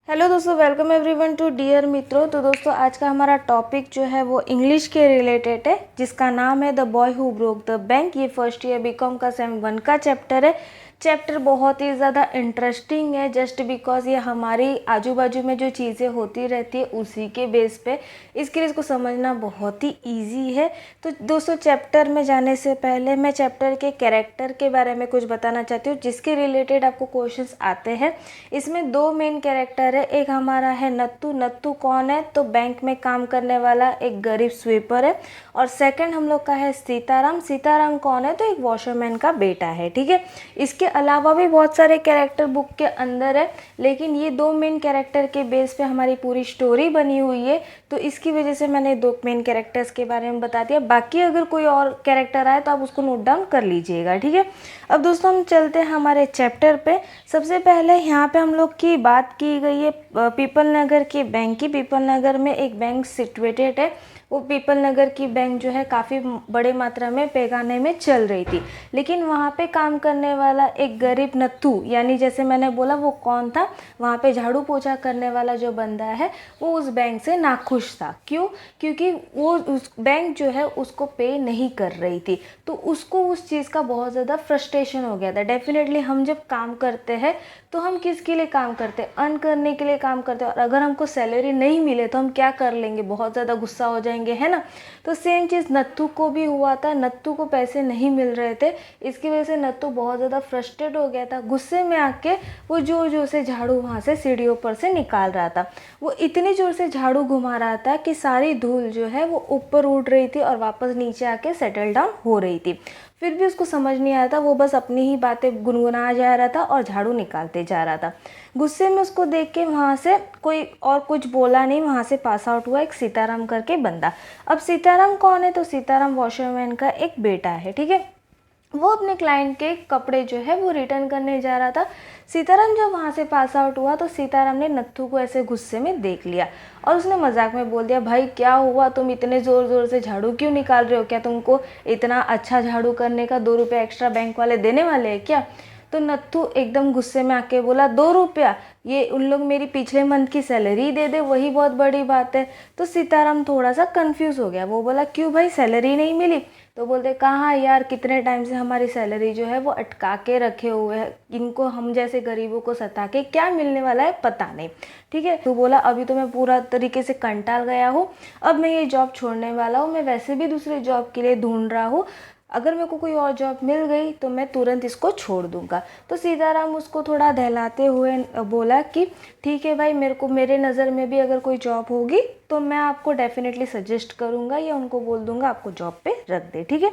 Hello दोस्तों, welcome everyone to dear मित्रों। तो दोस्तों आज का हमारा टॉपिक जो है वो इंग्लिश के रिलेटेड है, जिसका नाम है the boy who broke the bank. ये फर्स्ट ईयर बीकॉम का सेम 1 का चैप्टर है। चैप्टर बहुत ही ज़्यादा इंटरेस्टिंग है, जस्ट बिकॉज ये हमारी आजू बाजू में जो चीज़ें होती रहती है उसी के बेस पे, इसके लिए इसको समझना बहुत ही ईजी है। तो दोस्तों चैप्टर में जाने से पहले मैं चैप्टर के कैरेक्टर के बारे में कुछ बताना चाहती हूँ, जिसके रिलेटेड आपको क्वेश्चंस आते हैं। इसमें 2 मेन कैरेक्टर है। एक हमारा है नत्तू। नत्तू कौन है? तो बैंक में काम करने वाला एक गरीब स्वीपर है। और सेकंड हम लोग का है सीताराम। सीताराम कौन है? तो एक वॉशरमैन का बेटा है। ठीक है, इसके अलावा भी बहुत सारे कैरेक्टर बुक के अंदर है, लेकिन ये 2 मेन कैरेक्टर के बेस पे हमारी पूरी स्टोरी बनी हुई है। तो इसकी वजह से मैंने 2 मेन कैरेक्टर्स के बारे में बता दिया। बाकी अगर कोई और कैरेक्टर आए तो आप उसको नोट डाउन कर लीजिएगा। ठीक है, अब दोस्तों हम चलते हैं हमारे चैप्टर पे। सबसे पहले यहाँ पे हम लोग की बात की गई है पीपल नगर के बैंक की। पीपल नगर में एक बैंक सिचुएटेड है। वो पीपल नगर की बैंक जो है काफ़ी बड़े मात्रा में पैमाने में चल रही थी, लेकिन वहाँ पे काम करने वाला एक गरीब नत्थू, यानी जैसे मैंने बोला वो कौन था, वहाँ पे झाड़ू पोछा करने वाला जो बंदा है वो उस बैंक से नाखुश था। क्यों? क्योंकि वो उस बैंक जो है उसको पे नहीं कर रही थी, तो उसको उस चीज़ का बहुत ज़्यादा फ्रस्ट्रेशन हो गया था। डेफिनेटली हम जब काम करते हैं तो हम किसके लिए काम करते हैं? अर्न करने के लिए काम करते हैं। और अगर हमको सैलरी नहीं मिले तो हम क्या कर लेंगे? बहुत ज़्यादा गुस्सा हो जाएंगे, है ना। तो सेम चीज़ नत्थू को भी हुआ था। नत्थू को पैसे नहीं मिल रहे थे, इसकी वजह से नत्थू बहुत ज़्यादा फ्रस्ट्रेट हो गया था। गुस्से में आके वो जोर जोर से झाड़ू वहाँ से सीढ़ियों पर से निकाल रहा था। वो इतनी जोर से झाड़ू घुमा रहा था कि सारी धूल जो है वो ऊपर उड़ रही थी और वापस नीचे आके सेटल डाउन हो रही थी। फिर भी उसको समझ नहीं आया था, वो बस अपनी ही बातें गुनगुना जा रहा था और झाड़ू निकालते जा रहा था। गुस्से में उसको देख के वहाँ से कोई और कुछ बोला नहीं, वहाँ से पास आउट हुआ एक सीताराम करके बंदा। अब सीताराम कौन है? तो सीताराम वॉशरमैन का एक बेटा है। ठीक है, वो अपने क्लाइंट के कपड़े जो है वो रिटर्न करने जा रहा था। सीताराम जब वहाँ से पास आउट हुआ तो सीताराम ने नत्थू को ऐसे गुस्से में देख लिया और उसने मजाक में बोल दिया, भाई क्या हुआ, तुम इतने ज़ोर ज़ोर से झाड़ू क्यों निकाल रहे हो? क्या तुमको इतना अच्छा झाड़ू करने का 2 रुपये एक्स्ट्रा बैंक वाले देने वाले हैं क्या? तो नत्थू एकदम गुस्से में आके बोला, 2 रुपया? ये उन लोग मेरी पिछले मंथ की सैलरी दे दे, वही बहुत बड़ी बात है। तो सीताराम थोड़ा सा कंफ्यूज हो गया। वो बोला, क्यों भाई, सैलरी नहीं मिली? तो बोलते, कहाँ यार, कितने टाइम से हमारी सैलरी जो है वो अटका के रखे हुए हैं, इनको हम जैसे गरीबों को सता के क्या मिलने वाला है पता नहीं। ठीक है, तो बोला, अभी तो मैं पूरा तरीके से कंटाल गया हूँ, अब मैं ये जॉब छोड़ने वाला हूँ। मैं वैसे भी दूसरे जॉब के लिए ढूंढ रहा हूँ, अगर मेरे को कोई और जॉब मिल गई तो मैं तुरंत इसको छोड़ दूंगा। तो सीताराम उसको थोड़ा दहलाते हुए बोला कि ठीक है भाई, मेरे को मेरे नज़र में भी अगर कोई जॉब होगी तो मैं आपको डेफिनेटली सजेस्ट करूंगा या उनको बोल दूंगा आपको जॉब पे रख दे। ठीक है,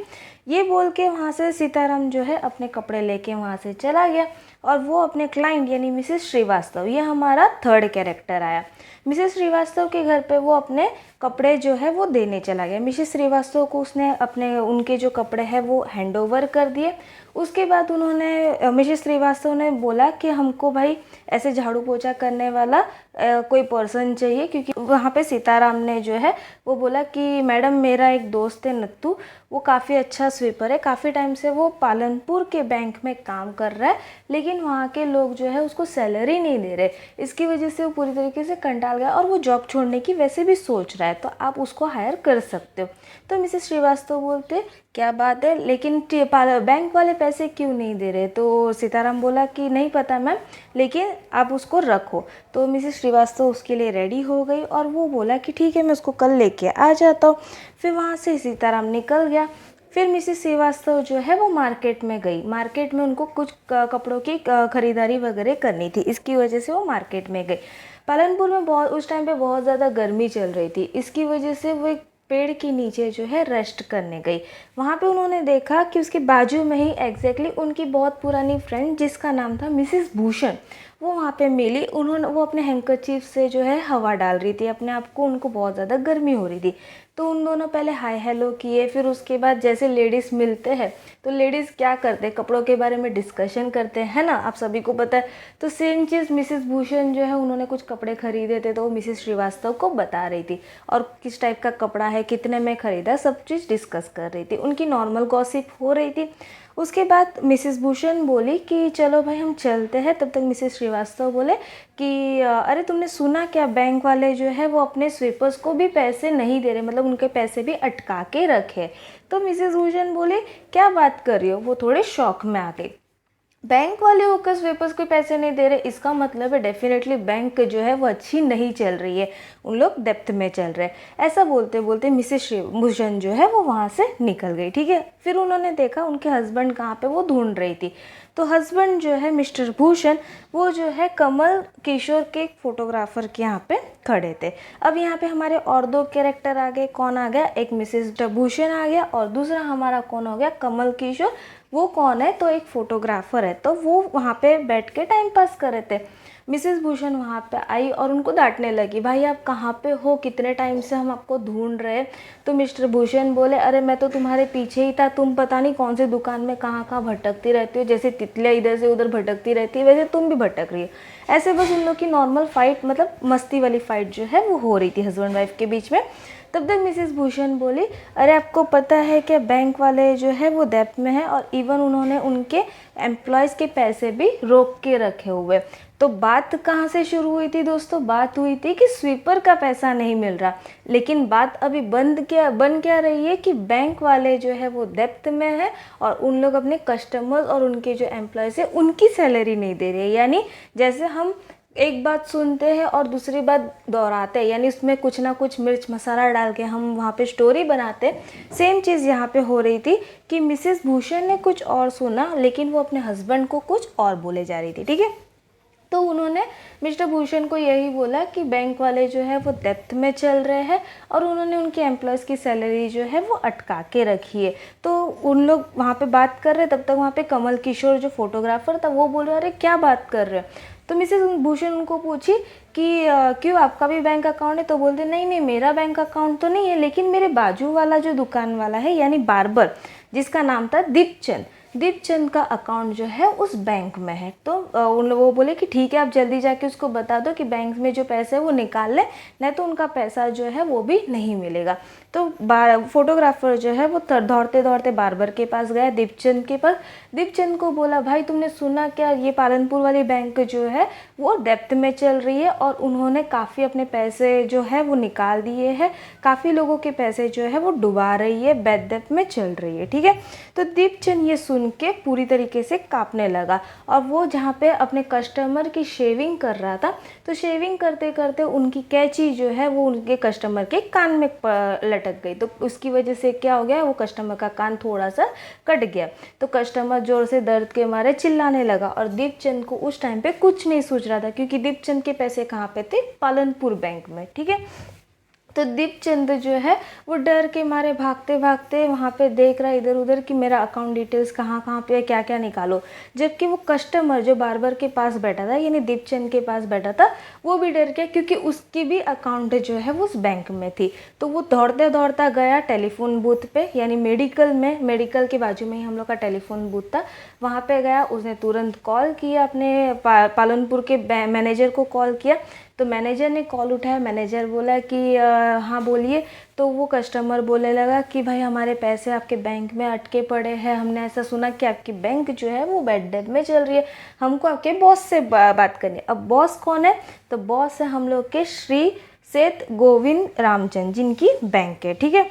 ये बोल के वहाँ से सीताराम जो है अपने कपड़े लेके वहाँ से चला गया और वो अपने क्लाइंट यानी मिसेस श्रीवास्तव, ये हमारा थर्ड कैरेक्टर आया। मिसेस श्रीवास्तव के घर पे वो अपने कपड़े जो है वो देने चला गया। मिसेस श्रीवास्तव को उसने अपने उनके जो कपड़े हैं वो हैंड ओवर कर दिए। उसके बाद उन्होंने मिसेस श्रीवास्तव ने बोला कि हमको भाई ऐसे झाड़ू पोछा करने वाला कोई पर्सन चाहिए, क्योंकि वहाँ पे सीताराम ने जो है वो बोला कि मैडम मेरा एक दोस्त है नत्थू, वो काफ़ी अच्छा स्वीपर है, काफ़ी टाइम से वो पालनपुर के बैंक में काम कर रहा है, लेकिन वहाँ के लोग जो है उसको सैलरी नहीं दे रहे, इसकी वजह से वो पूरी तरीके से कंटाल गया और वो जॉब छोड़ने की वैसे भी सोच रहा है, तो आप उसको हायर कर सकते हो। तो मिसेस श्रीवास्तव बोलते, क्या बात है, लेकिन बैंक वाले पैसे क्यों नहीं दे रहे? तो सीताराम बोला कि नहीं पता मैम, लेकिन आप उसको रखो। तो मिसेस श्रीवास्तव उसके लिए रेडी हो गई और वो बोला कि ठीक है, मैं उसको कल लेके आ जाता हूँ। फिर वहाँ से सीताराम निकल गया। फिर मिसेस श्रीवास्तव जो है वो मार्केट में गई। मार्केट में उनको कुछ कपड़ों की खरीदारी वगैरह करनी थी, इसकी वजह से वो मार्केट में गई। पालनपुर में बहुत उस टाइम पे बहुत ज़्यादा गर्मी चल रही थी, इसकी वजह से वो एक पेड़ के नीचे जो है रेस्ट करने गई। वहाँ पे उन्होंने देखा कि उसके बाजू में ही एग्जैक्टली उनकी बहुत पुरानी फ्रेंड जिसका नाम था मिसेस भूषण, वो वहाँ पे मिली। वो अपने हैंकरचीफ से जो है हवा डाल रही थी अपने आप को, उनको बहुत ज़्यादा गर्मी हो रही थी। तो उन दोनों पहले हाय हेलो किए, फिर उसके बाद जैसे लेडीज़ मिलते हैं तो लेडीज़ क्या करते हैं, कपड़ों के बारे में डिस्कशन करते हैं ना, आप सभी को पता है। तो सेम चीज़ मिसेस भूषण जो है उन्होंने कुछ कपड़े खरीदे थे, तो वो मिसेस श्रीवास्तव को बता रही थी और किस टाइप का कपड़ा है, कितने में ख़रीदा, सब चीज़ डिस्कस कर रही थी। उनकी नॉर्मल गॉसिप हो रही थी। उसके बाद मिसेस भूषण बोली कि चलो भाई हम चलते हैं। तब तक मिसेस श्रीवास्तव बोले कि अरे तुमने सुना क्या, बैंक वाले जो है वो अपने स्वीपर्स को भी पैसे नहीं दे रहे, मतलब उनके पैसे भी अटका के रखे। तो मिसेस भूषण बोले क्या बात कर रही हो, वो थोड़े शॉक में आ गई। बैंक वाले होकर स्वीपर्स को पैसे नहीं दे रहे, इसका मतलब है डेफिनेटली बैंक जो है वो अच्छी नहीं चल रही है, उन लोग डेप्थ में चल रहे हैं। ऐसा बोलते बोलते मिसेस भूषण जो है वो वहाँ से निकल गई। ठीक है, फिर उन्होंने देखा उनके हस्बैंड कहाँ पे वो ढूंढ रही थी। तो हस्बैंड जो है मिस्टर भूषण वो जो है कमल किशोर के एक फोटोग्राफर के यहाँ पे खड़े थे। अब यहाँ पे हमारे और दो कैरेक्टर आ गए। कौन आ गया, एक मिसेस भूषण आ गया और दूसरा हमारा कौन हो गया, कमल किशोर। वो कौन है, तो एक फोटोग्राफर है। तो वो वहाँ पे बैठ के टाइम पास कर रहे थे। मिसेस भूषण वहाँ पे आई और उनको डांटने लगी, भाई आप कहाँ पे हो, कितने टाइम से हम आपको ढूंढ रहे हैं। तो मिस्टर भूषण बोले अरे मैं तो तुम्हारे पीछे ही था, तुम पता नहीं कौन से दुकान में कहाँ कहाँ भटकती रहती हो, जैसे तितलियाँ इधर से उधर भटकती रहती है वैसे तुम भी भटक रही हो। ऐसे बस उन लोग की नॉर्मल फाइट, मतलब मस्ती वाली फाइट जो है वो हो रही थी हस्बैंड वाइफ के बीच में। तब तक मिसेस भूषण बोली अरे आपको पता है कि बैंक वाले जो है वो डेब्ट में है और इवन उन्होंने उनके एम्प्लॉयज़ के पैसे भी रोक के रखे हुए। तो बात कहाँ से शुरू हुई थी दोस्तों, बात हुई थी कि स्वीपर का पैसा नहीं मिल रहा, लेकिन बात अभी बन क्या रही है कि बैंक वाले जो है वो डेब्ट में है और उन लोग अपने कस्टमर्स और उनके जो एम्प्लॉयज़ है उनकी सैलरी नहीं दे रही है। यानी जैसे हम एक बात सुनते हैं और दूसरी बात दोहराते हैं, यानी उसमें कुछ ना कुछ मिर्च मसाला डाल के हम वहाँ पे स्टोरी बनाते हैं। सेम चीज़ यहाँ पे हो रही थी कि मिसेस भूषण ने कुछ और सुना लेकिन वो अपने हस्बैंड को कुछ और बोले जा रही थी। ठीक है, तो उन्होंने मिस्टर भूषण को यही बोला कि बैंक वाले जो है वो डेप्थ में चल रहे हैं और उन्होंने उनके एम्प्लॉयज़ की सैलरी जो है वो अटका के रखी है। तो उन लोग वहाँ पे बात कर रहे, तब तक वहाँ पे कमल किशोर जो फोटोग्राफर था वो बोल रहा अरे क्या बात कर रहे हो। तो मिसेस भूषण उनको पूछी कि क्यों आपका भी बैंक अकाउंट है। तो बोलते नहीं नहीं मेरा बैंक अकाउंट तो नहीं है, लेकिन मेरे बाजू वाला जो दुकान वाला है यानी बार्बर जिसका नाम था दीपचंद का अकाउंट जो है उस बैंक में है। तो उन लोगों वो बोले कि ठीक है आप जल्दी जाके उसको बता दो कि बैंक में जो पैसे है वो निकाल ले, नहीं तो उनका पैसा जो है वो भी नहीं मिलेगा। तो फोटोग्राफर जो है वो दौड़ते दौड़ते बार्बर के पास गया, दीपचंद के पास। दीपचंद को बोला भाई तुमने सुना क्या, ये पालनपुर वाली बैंक जो है वो डेप्थ में चल रही है और उन्होंने काफ़ी अपने पैसे जो है वो निकाल दिए हैं, काफ़ी लोगों के पैसे जो है वो डुबा रही है, बैड डेप्थ में चल रही है। ठीक है, तो दीपचंद ये सुन के पूरी तरीके से कांपने लगा और वो जहाँ पे अपने कस्टमर की शेविंग कर रहा था, तो शेविंग करते करते उनकी कैंची जो है वो उनके कस्टमर के कान में लटक गई। तो उसकी वजह से क्या हो गया, वो कस्टमर का कान थोड़ा सा कट गया। तो कस्टमर जोर से दर्द के मारे चिल्लाने लगा और दीपचंद को उस टाइम पे कुछ नहीं सूझ रहा था, क्योंकि दीपचंद के पैसे कहाँ पे थे, पालनपुर बैंक में। ठीक है, तो दीपचंद जो है वो डर के मारे भागते भागते वहाँ पे देख रहा है इधर उधर कि मेरा अकाउंट डिटेल्स कहाँ कहाँ पे है, क्या क्या निकालो। जबकि वो कस्टमर जो बार्बर के पास बैठा था यानी दीपचंद के पास बैठा था वो भी डर गया, क्योंकि उसकी भी अकाउंट जो है वो उस बैंक में थी। तो वो दौड़ते दौड़ता गया टेलीफोन बूथ पे, यानी मेडिकल के बाजू में ही हम लोग का टेलीफोन बूथ था, वहाँ पे गया। उसने तुरंत कॉल किया, अपने पालनपुर के मैनेजर को कॉल किया। तो मैनेजर ने कॉल उठाया, मैनेजर बोला कि हाँ बोलिए। तो वो कस्टमर बोलने लगा कि भाई हमारे पैसे आपके बैंक में अटके पड़े हैं, हमने ऐसा सुना कि आपकी बैंक जो है वो बैड डेट में चल रही है, हमको आपके बॉस से बात करनी है। अब बॉस कौन है, तो बॉस है हम लोग के श्री सेठ गोविंद रामचंद जिनकी बैंक है। ठीक है,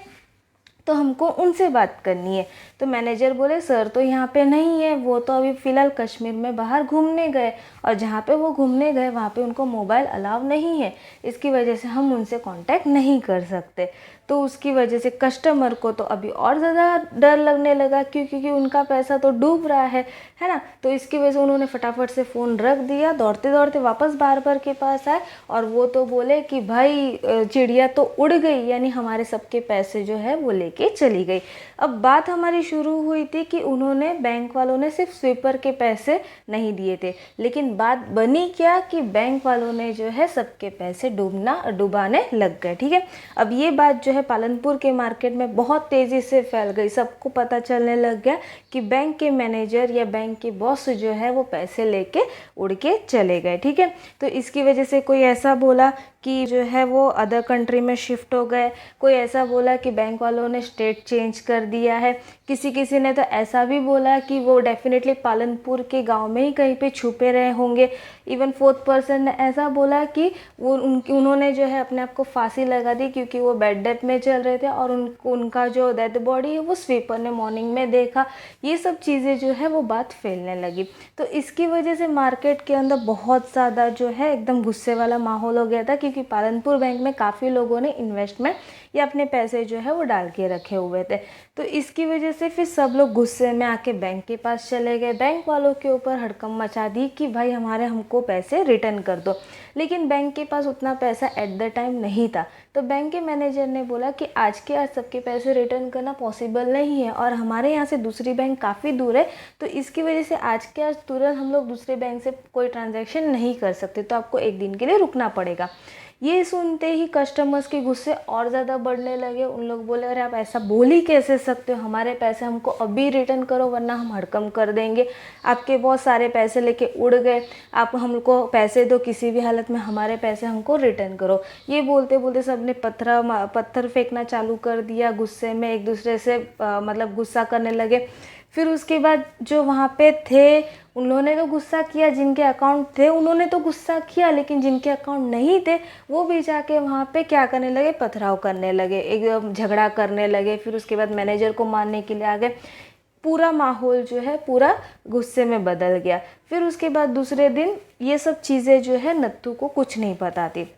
तो हमको उनसे बात करनी है। तो मैनेजर बोले सर तो यहाँ पे नहीं है, वो तो अभी फ़िलहाल कश्मीर में बाहर घूमने गए और जहाँ पे वो घूमने गए वहाँ पे उनको मोबाइल अलाउ नहीं है, इसकी वजह से हम उनसे कांटेक्ट नहीं कर सकते। तो उसकी वजह से कस्टमर को तो अभी और ज़्यादा डर लगने लगा, क्योंकि उनका पैसा तो डूब रहा है ना। तो इसकी वजह से उन्होंने फटाफट से फ़ोन रख दिया, दौड़ते दौड़ते वापस बार्बर के पास आए और वो तो बोले कि भाई चिड़िया तो उड़ गई, यानी हमारे सबके पैसे जो है वो लेके चली गई। अब बात हमारी शुरू हुई थी कि उन्होंने बैंक वालों ने सिर्फ स्वीपर के पैसे नहीं दिए थे, लेकिन बात बनी क्या कि बैंक वालों ने जो है सबके पैसे डुबाने लग गए। ठीक है, अब ये बात जो है पालनपुर के मार्केट में बहुत तेज़ी से फैल गई, सबको पता चलने लग गया कि बैंक के मैनेजर या बैंक के बॉस जो है वो पैसे लेके उड़ के चले गए। ठीक है, तो इसकी वजह से कोई ऐसा बोला कि जो है वो अदर कंट्री में शिफ्ट हो गए, कोई ऐसा बोला कि बैंक वालों ने स्टेट चेंज कर दिया है, किसी ने तो ऐसा भी बोला कि वो डेफिनेटली पालनपुर के गांव में ही कहीं पे छुपे रहे होंगे। इवन फोर्थ पर्सन ने ऐसा बोला कि उन्होंने जो है अपने आप को फांसी लगा दी क्योंकि वो बेड डेथ में चल रहे थे और उनका जो डेड बॉडी है वो स्वीपर ने मॉर्निंग में देखा। ये सब चीज़ें जो है वो बात फैलने लगी। तो इसकी वजह से मार्केट के अंदर बहुत ज़्यादा जो है एकदम गुस्से वाला माहौल हो गया था, क्योंकि पालनपुर बैंक में काफ़ी लोगों ने इन्वेस्टमेंट या अपने पैसे जो है वो डाल के रखे हुए थे। तो इसकी वजह से फिर सब लोग गुस्से में आके बैंक के पास चले गए, बैंक वालों के ऊपर हड़कंप मचा दी कि भाई हमको पैसे रिटर्न कर दो। लेकिन बैंक के पास उतना पैसा एट द टाइम नहीं था। तो बैंक के मैनेजर ने बोला कि आज के आज सबके पैसे रिटर्न करना पॉसिबल नहीं है और हमारे यहाँ से दूसरी बैंक काफ़ी दूर है, तो इसकी वजह से आज के आज तुरंत हम लोग दूसरे बैंक से कोई ट्रांजैक्शन नहीं कर सकते, तो आपको एक दिन के लिए रुकना पड़ेगा। ये सुनते ही कस्टमर्स के गुस्से और ज़्यादा बढ़ने लगे। उन लोग बोले अरे आप ऐसा बोल ही कैसे सकते हो, हमारे पैसे हमको अभी रिटर्न करो वरना हम हड़कंप कर देंगे। आपके बहुत सारे पैसे लेके उड़ गए, आप हमको पैसे दो, किसी भी हालत में हमारे पैसे हमको रिटर्न करो। ये बोलते बोलते सब ने पत्थर फेंकना चालू कर दिया, गुस्से में एक दूसरे से मतलब गुस्सा करने लगे। फिर उसके बाद जो वहाँ पे थे उन्होंने तो गुस्सा किया, जिनके अकाउंट थे उन्होंने तो गुस्सा किया, लेकिन जिनके अकाउंट नहीं थे वो भी जाके वहाँ पे क्या करने लगे, पथराव करने लगे, एकदम झगड़ा करने लगे। फिर उसके बाद मैनेजर को मारने के लिए आ गए। पूरा माहौल जो है पूरा गुस्से में बदल गया। फिर उसके बाद दूसरे दिन ये सब चीज़ें जो है नत्थू को कुछ नहीं पता थी।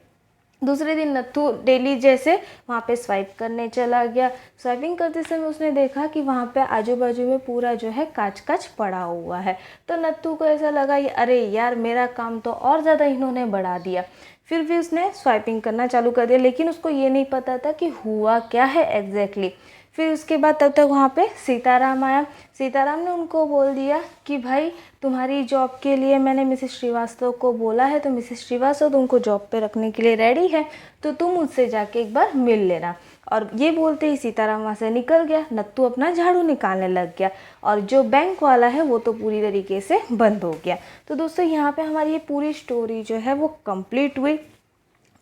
दूसरे दिन नत्थू डेली जैसे वहाँ पे स्वाइप करने चला गया। स्वाइपिंग करते समय उसने देखा कि वहाँ पे आजू बाजू में पूरा जो है काच काच पड़ा हुआ है। तो नत्थू को ऐसा लगा ये अरे यार मेरा काम तो और ज़्यादा इन्होंने बढ़ा दिया। फिर भी उसने स्वाइपिंग करना चालू कर दिया, लेकिन उसको ये नहीं पता था कि हुआ क्या है एग्जैक्टली। फिर उसके बाद तब तक वहाँ पे सीताराम आया। सीताराम ने उनको बोल दिया कि भाई तुम्हारी जॉब के लिए मैंने मिसेस श्रीवास्तव को बोला है, तो मिसेस श्रीवास्तव तुमको जॉब पे रखने के लिए रेडी है, तो तुम मुझसे जाके एक बार मिल लेना। और ये बोलते ही सीताराम वहाँ से निकल गया। नत्थू अपना झाड़ू निकालने लग गया और जो बैंक वाला है वो तो पूरी तरीके से बंद हो गया। तो दोस्तों यहाँ पे हमारी ये पूरी स्टोरी जो है वो कंप्लीट हुई।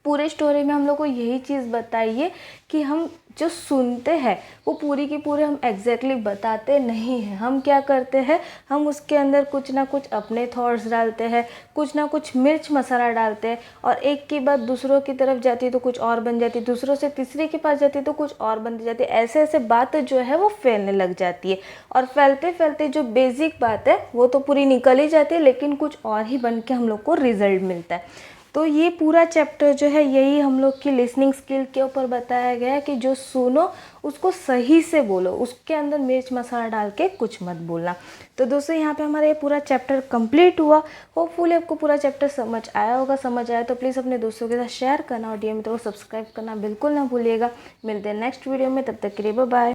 पूरे स्टोरी में हम लोग को यही चीज़ बताइए कि हम जो सुनते हैं वो पूरी की पूरी हम एग्जैक्टली बताते नहीं हैं। हम क्या करते हैं, हम उसके अंदर कुछ ना कुछ अपने थॉट्स डालते हैं, कुछ ना कुछ मिर्च मसाला डालते हैं, और एक की बात दूसरों की तरफ जाती है तो कुछ और बन जाती है, दूसरों से तीसरे के पास जाती है तो कुछ और बन जाती है। ऐसे ऐसे बात जो है वो फैलने लग जाती है, और फैलते फैलते जो बेसिक बात है वो तो पूरी निकल ही जाती है, लेकिन कुछ और ही बन के हम लोग को रिजल्ट मिलता है। तो ये पूरा चैप्टर जो है यही हम लोग की लिसनिंग स्किल के ऊपर बताया गया है कि जो सुनो उसको सही से बोलो, उसके अंदर मिर्च मसाला डाल के कुछ मत बोलना। तो दोस्तों यहाँ पे हमारा ये पूरा चैप्टर कंप्लीट हुआ। होपफुली आपको पूरा चैप्टर समझ आया होगा। समझ आया तो प्लीज़ अपने दोस्तों के साथ शेयर करना और डियर मित्रों को सब्सक्राइब करना बिल्कुल ना भूलिएगा। मिलते हैं नेक्स्ट वीडियो में, तब तक के लिए बाय बाय।